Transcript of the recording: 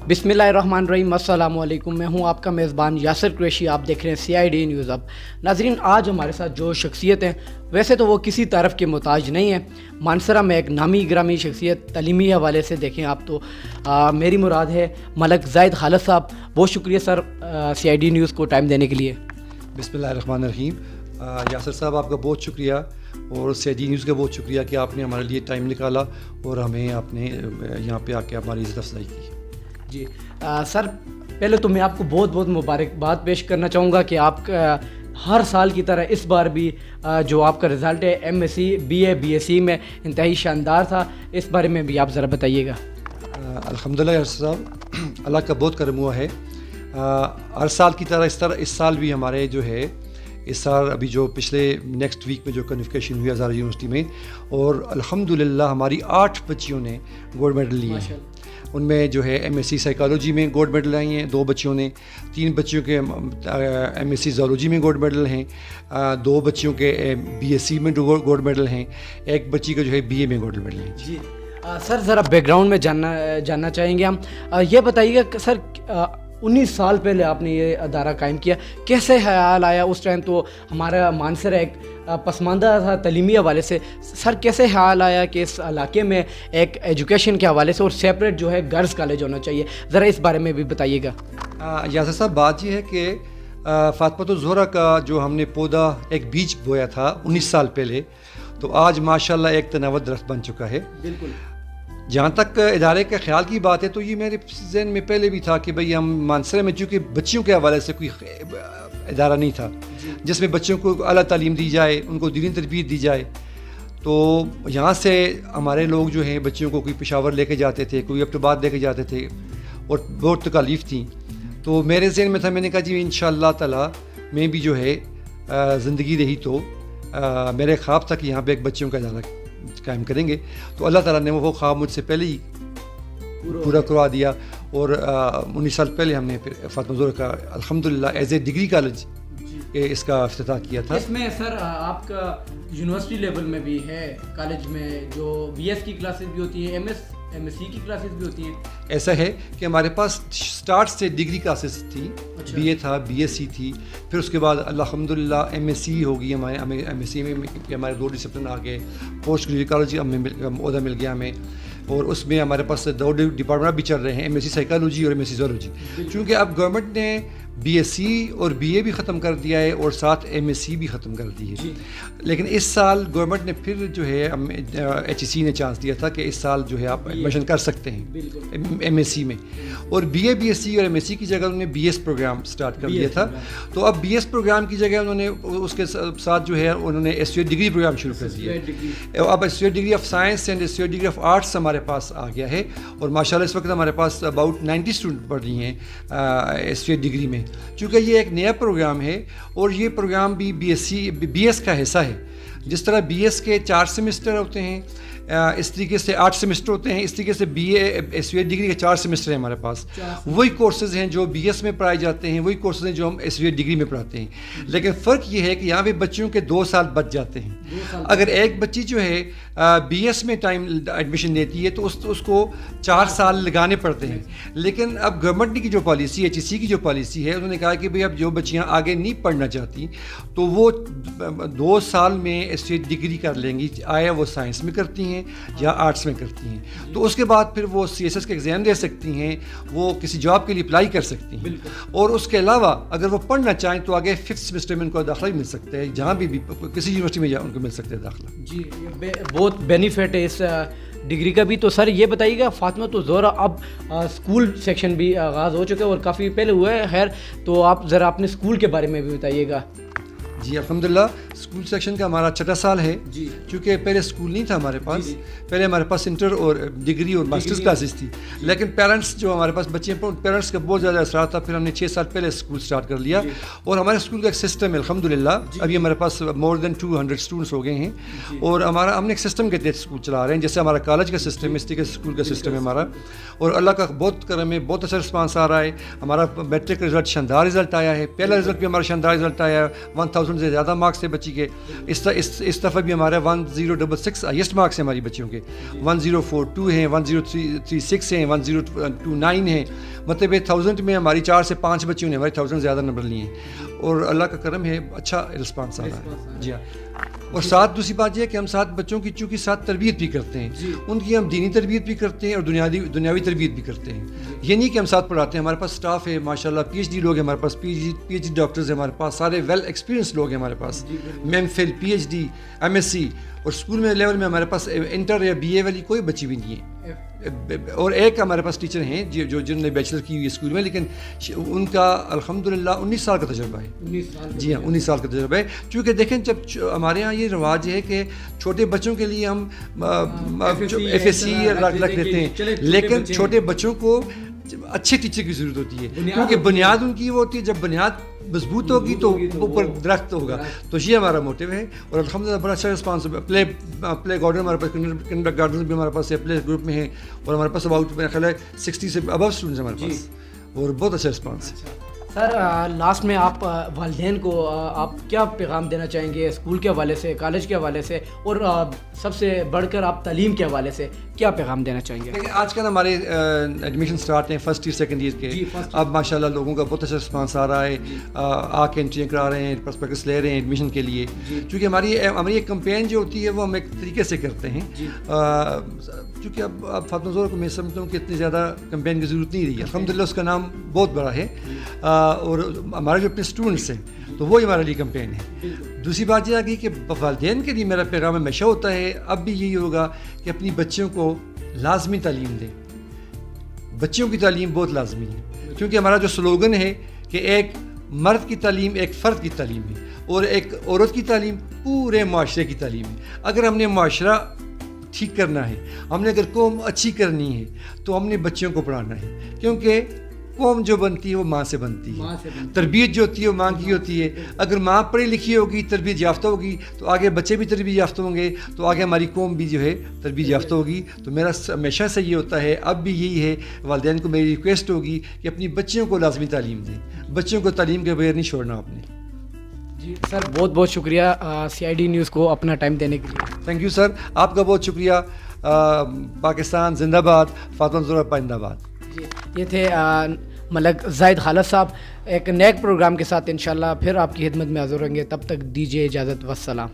बिस्मिल्लाहिर्रहमानिर्रहीम, अस्सलाम वालेकुम। मैं हूं आपका मेज़बान यासिर कुरैशी। आप देख रहे हैं CID न्यूज़। अब नाज़रीन, आज हमारे साथ जो शख्सियत हैं, वैसे तो वो किसी तारफ़ के मोहताज नहीं है। मानसरा में एक नामी ग्रामी शख्सियत, तलीमी हवाले से देखें आप तो मेरी मुराद है मलक ज़ाहिद खालिद साहब। बहुत शुक्रिया सर CID न्यूज़ को टाइम देने के लिए। बिस्मिल्लाहिर्रहमानिर्रहीम। यासिर साहब, आपका बहुत शुक्रिया और CID न्यूज़ का बहुत शुक्रिया कि आपने हमारे लिए टाइम निकाला और हमें आपने यहाँ पे आके हमारी इज़्ज़त अफ़ज़ाई की। जी सर, पहले तो मैं आपको बहुत बहुत मुबारकबाद पेश करना चाहूँगा कि आप हर साल की तरह इस बार भी जो आपका रिज़ल्ट है MSc BA BSc में इंतहाई शानदार था। इस बारे में भी आप ज़रा बताइएगा। अल्हम्दुलिल्लाह यासिर साहब, अल्लाह का बहुत करम हुआ है। हर साल की तरह इस साल भी हमारे जो है, इस साल अभी जो पिछले नेक्स्ट वीक में जो कन्वोकेशन हुई हज़ारा यूनिवर्सिटी में, और अल्हम्दुलिल्लाह हमारी 8 बच्चियों ने गोल्ड मेडल लिए हैं। उनमें जो है MSc साइकोलॉजी में गोल्ड मेडल आई हैं 2 बच्चियों ने, 3 बच्चियों के MSc ज़ूलॉजी में गोल्ड मेडल हैं, 2 बच्चियों के BSc में गोल्ड मेडल हैं, 1 बच्ची का जो है BA में गोल्ड मेडल है। जी सर, ज़रा बैकग्राउंड में जानना चाहेंगे हम। ये बताइएगा कि सर 19 साल पहले आपने ये अदारा कायम किया, कैसे ख्याल आया उस टाइम? तो हमारा मानसरा एक पसमानदा था तलीमी हवाले से। सर कैसे ख्याल आया कि इस इलाके में एक एजुकेशन के हवाले से और सेपरेट जो है गर्ल्स कॉलेज होना चाहिए? ज़रा इस बारे में भी बताइएगा। यासिर साहब, बात ये है कि फ़ातिमा-उज़-ज़ोहरा का जो हमने पौधा एक बीज बोया था 19 साल पहले, तो आज माशाल्लाह एक तनावत दरख्त बन चुका है। बिल्कुल। जहाँ तक इदारे के ख्याल की बात है, तो ये मेरे जहन में पहले भी था कि भाई हम मानसरे में, चूँकि बच्चियों के हवाले से कोई इदारा नहीं था जिसमें बच्चों को आला तालीम दी जाए, उनको दीनी तरबियत दी जाए, तो यहाँ से हमारे लोग जो हैं बच्चियों को कोई पेशावर लेके जाते थे, कोई अब्टबाद लेके जाते थे और बहुत तकालीफ थी। तो मेरे जहन में था, मैंने कहा जी इंशाअल्लाह ताला मैं भी जो है ज़िंदगी रही तो मेरे ख्वाब था कि यहाँ पे एक बच्चियों का इदारा कायम करेंगे। तो अल्लाह ताला ने वो ख्वाब मुझसे पहले ही पूरा करवा दिया और 19 साल पहले हमने फिर फ़ातिमा-उज़-ज़ोहरा का अल्हम्दुलिल्लाह एज ए डिग्री कॉलेज इसका इफ्तिताह किया था। इसमें सर आपका यूनिवर्सिटी लेवल में भी है कॉलेज में, जो BS की क्लासेस भी होती हैं, MSc की क्लासेस भी होती हैं। ऐसा है कि हमारे पास स्टार्ट से डिग्री क्लासेस थी। अच्छा। BA था, BSc थी, फिर उसके बाद अल्हम्दुलिल्लाह MSc होगी हमें MSc में हमारे 2 डिसिप्लिन आ गए, पोस्ट ग्रेजुएट कॉलेज में ओहदा मिल गया हमें, और उसमें हमारे पास 2 डिपार्टमेंट भी चल रहे हैं, MSc साइकोलॉजी और MSc ज़ूलॉजी। चूँकि अब गवर्नमेंट ने BSc और BA भी ख़त्म कर दिया है और साथ MSc भी ख़त्म कर दी है, लेकिन इस साल गवर्नमेंट ने फिर जो है HEC ने चांस दिया था कि इस साल जो है आप एडमिशन कर सकते हैं MSc में, और BA BSc और MSc की जगह उन्होंने BS प्रोग्राम स्टार्ट कर दिया था। तो अब BS प्रोग्राम की जगह उन्होंने उसके साथ जो है उन्होंने एसोसिएट डिग्री प्रोग्राम शुरू कर दिया। अब associate degree of science and associate degree of arts हमारे पास आ गया है, और माशाल्लाह इस वक्त हमारे पास अबाउट 90 स्टूडेंट पढ़ रही हैं एसोसिएट डिग्री में। चूँकि ये एक नया प्रोग्राम है और ये प्रोग्राम भी BS का हिस्सा है। जिस तरह BS के 4 सेमेस्टर होते हैं, इस तरीके से 8 सेमेस्टर होते हैं, इस तरीके से BA एसोसिएट डिग्री के 4 सेमेस्टर हैं हमारे पास। वही कोर्सेज हैं जो BS में पढ़ाए जाते हैं, वही कोर्सेज हैं जो हम एसोसिएट डिग्री में पढ़ाते हैं, लेकिन फ़र्क ये है कि यहाँ पे बच्चियों के 2 साल बच जाते हैं। अगर एक बच्ची जो है BS में टाइम एडमिशन लेती है तो उसको 4 साल लगाने पड़ते हैं, लेकिन अब गवर्नमेंट की जो पॉलिसी HEC की जो पॉलिसी है, उन्होंने कहा कि भाई अब जो बच्चियाँ आगे नहीं पढ़ना चाहती तो वो 2 साल में एसोसिएट डिग्री कर लेंगी, आया वो साइंस में करती हैं या आर्ट्स में करती हैं, तो उसके बाद फिर वो CSS के एग्ज़ाम दे सकती हैं, वो किसी जॉब के लिए अप्लाई कर सकती हैं, और उसके अलावा अगर वो पढ़ना चाहें तो आगे 5th सेमेस्टर में उनको दाखिला भी मिल सकता है, जहाँ भी किसी यूनिवर्सिटी में उनको मिल सकता है दाखिला। जी, बहुत बेनिफिट है इस डिग्री का भी। तो सर ये बताइएगा, फ़ातिमा-उज़-ज़ोहरा अब स्कूल सेक्शन भी आगाज़ हो चुका है और काफ़ी पहले हुआ है, खैर, तो आप ज़रा अपने स्कूल के बारे में भी बताइएगा। जी अल्हम्दुलिल्लाह, स्कूल सेक्शन का हमारा 6ठा साल है जी, क्योंकि पहले स्कूल नहीं था हमारे पास। पहले हमारे पास इंटर और डिग्री और मास्टर्स क्लासेस थी, लेकिन पेरेंट्स जो हमारे पास बच्चे हैं, पेरेंट्स का बहुत ज़्यादा असर था, फिर हमने 6 साल पहले स्कूल स्टार्ट कर लिया, और हमारे स्कूल का एक सिस्टम है अल्हम्दुलिल्लाह। अभी हमारे पास मोर देन 200 स्टूडेंट्स हो गए हैं, और हमने एक सिस्टम के तहत स्कूल चला रहे हैं, जैसे हमारा कॉलेज का सिस्टम है, इस तरीके से स्कूल का सिस्टम है हमारा, और अल्लाह का बहुत करम है, बहुत अच्छा रिस्पांस आ रहा है। हमारा मैट्रिक रिजल्ट शानदार रिजल्ट आया है, पहला रिजल्ट भी हमारा शानदार रिजल्ट आया है, 1000 से ज़्यादा मार्क्स थे बच्ची के। इस दफ़ा भी हमारे 1066 हाईएस्ट मार्क्स हैं हमारी बच्चियों के, 1042 हैं, 1036 हैं, 1029 हैं, مطلب 1000 میں ہماری 4 سے 5 بچیوں نے ہمارے 1000 زیادہ نمبر لیے ہیں اور اللہ کا کرم ہے اچھا رسپانس آ رہا ہے. جی ہاں. اور ساتھ دوسری بات یہ ہے کہ ہم ساتھ بچوں کی چونکہ ساتھ تربیت بھی کرتے ہیں, ان کی ہم دینی تربیت بھی کرتے ہیں اور دنیاوی تربیت بھی کرتے ہیں. یہ نہیں کہ ہم ساتھ پڑھاتے ہیں, ہمارے پاس اسٹاف ہے ماشاء اللہ, پی ایچ ڈی لوگ ہیں ہمارے پاس, پی ایچ ڈی ڈاکٹرز ہیں ہمارے پاس, سارے ویل ایکسپیرینس لوگ ہیں ہمارے پاس, M Phil, P H D, M S C. اور اسکول میں لیول میں ہمارے پاس انٹر یا بی اے والی کوئی بچی بھی نہیں ہے. اور ایک ہمارے پاس ٹیچر ہیں جنہوں نے بیچلر کی ہوئی ہے اسکول میں, لیکن ان کا الحمدللہ 19 سال کا تجربہ ہے. جی ہاں 19 سال کا تجربہ ہے. چونکہ دیکھیں جب ہمارے یہاں یہ رواج ہے کہ چھوٹے بچوں کے لیے ہم ایف ایس سی رکھ لیتے ہیں, لیکن چھوٹے بچوں کو اچھے ٹیچر کی ضرورت ہوتی ہے, کیونکہ بنیاد ان کی وہ ہوتی ہے, جب بنیاد مضبوط ہوگی تو اوپر درخت ہوگا. تو یہ ہمارا موٹیو ہے اور الحمدللہ بڑا اچھا رسپانس. پلے گارڈن ہمارے پاس, کنڈر گارڈن بھی ہمارے پاس ہے, پلے گروپ میں ہیں, اور ہمارے پاس اباؤٹ میرا خیال ہے 60 سے ابو اسٹوڈنٹس ہمارے پاس, اور بہت اچھا رسپانس ہے. سر لاسٹ میں آپ والدین کو آپ کیا پیغام دینا چاہیں گے اسکول کے حوالے سے, کالج کے حوالے سے, اور سب سے بڑھ کر آپ تعلیم کے حوالے سے کیا پیغام دینا چاہیں گے؟ آج کل ہمارے ایڈمیشن سٹارٹ ہیں فرسٹ ایئر سیکنڈ ایئر کے. اب ماشاء اللہ لوگوں کا بہت اچھا رسپانس آ رہا ہے, آ کے انٹریاں کرا رہے ہیں, پرسپیکٹس لے رہے ہیں ایڈمیشن کے لیے. کیونکہ ہماری ایک کمپین جو ہوتی ہے وہ ہم ایک طریقے سے کرتے ہیں, کیونکہ اب فاطمہ زہرا کو میں سمجھتا ہوں کہ اتنی زیادہ کمپین کی ضرورت نہیں رہی ہے. الحمدللہ اس کا نام بہت بڑا ہے, اور ہمارے جو اپنے اسٹوڈنٹس ہیں تو وہی ہمارے لیے کمپین ہے. دوسری بات یہ آ گئی کہ والدین کے لیے میرا پیغام ہمیشہ ہوتا ہے, اب بھی یہی ہوگا کہ اپنی بچیوں کو لازمی تعلیم دیں. بچیوں کی تعلیم بہت لازمی ہے, کیونکہ ہمارا جو سلوگن ہے کہ ایک مرد کی تعلیم ایک فرد کی تعلیم ہے, اور ایک عورت کی تعلیم پورے معاشرے کی تعلیم ہے. اگر ہم نے معاشرہ ٹھیک کرنا ہے, ہم نے اگر قوم اچھی کرنی ہے, تو ہم نے بچیوں کو پڑھانا ہے, کیونکہ قوم جو بنتی ہے وہ ماں سے بنتی ہے. تربیت جو ہوتی ہے وہ ماں کی ہوتی ہے. اگر ماں پڑھی لکھی ہوگی, تربیت یافتہ ہوگی, تو آگے بچے بھی تربیت یافتہ ہوں گے, تو آگے ہماری قوم بھی جو ہے تربیت یافتہ ہوگی. تو میرا ہمیشہ سے یہ ہوتا ہے, اب بھی یہی ہے, والدین کو میری ریکویسٹ ہوگی کہ اپنی بچیوں کو لازمی تعلیم دیں, بچوں کو تعلیم کے بغیر نہیں چھوڑنا آپ نے. جی سر بہت بہت شکریہ سی آئی ڈی نیوز کو اپنا ٹائم دینے کے لیے. تھینک یو سر, آپ کا بہت شکریہ. پاکستان زندہ باد, فاطمہ زہرا پائندہ باد. جی یہ تھے ملک زاہد خالد صاحب. ایک نیک پروگرام کے ساتھ انشاءاللہ پھر آپ کی خدمت میں حاضر ہوں گے. تب تک دیجیے اجازت, والسلام.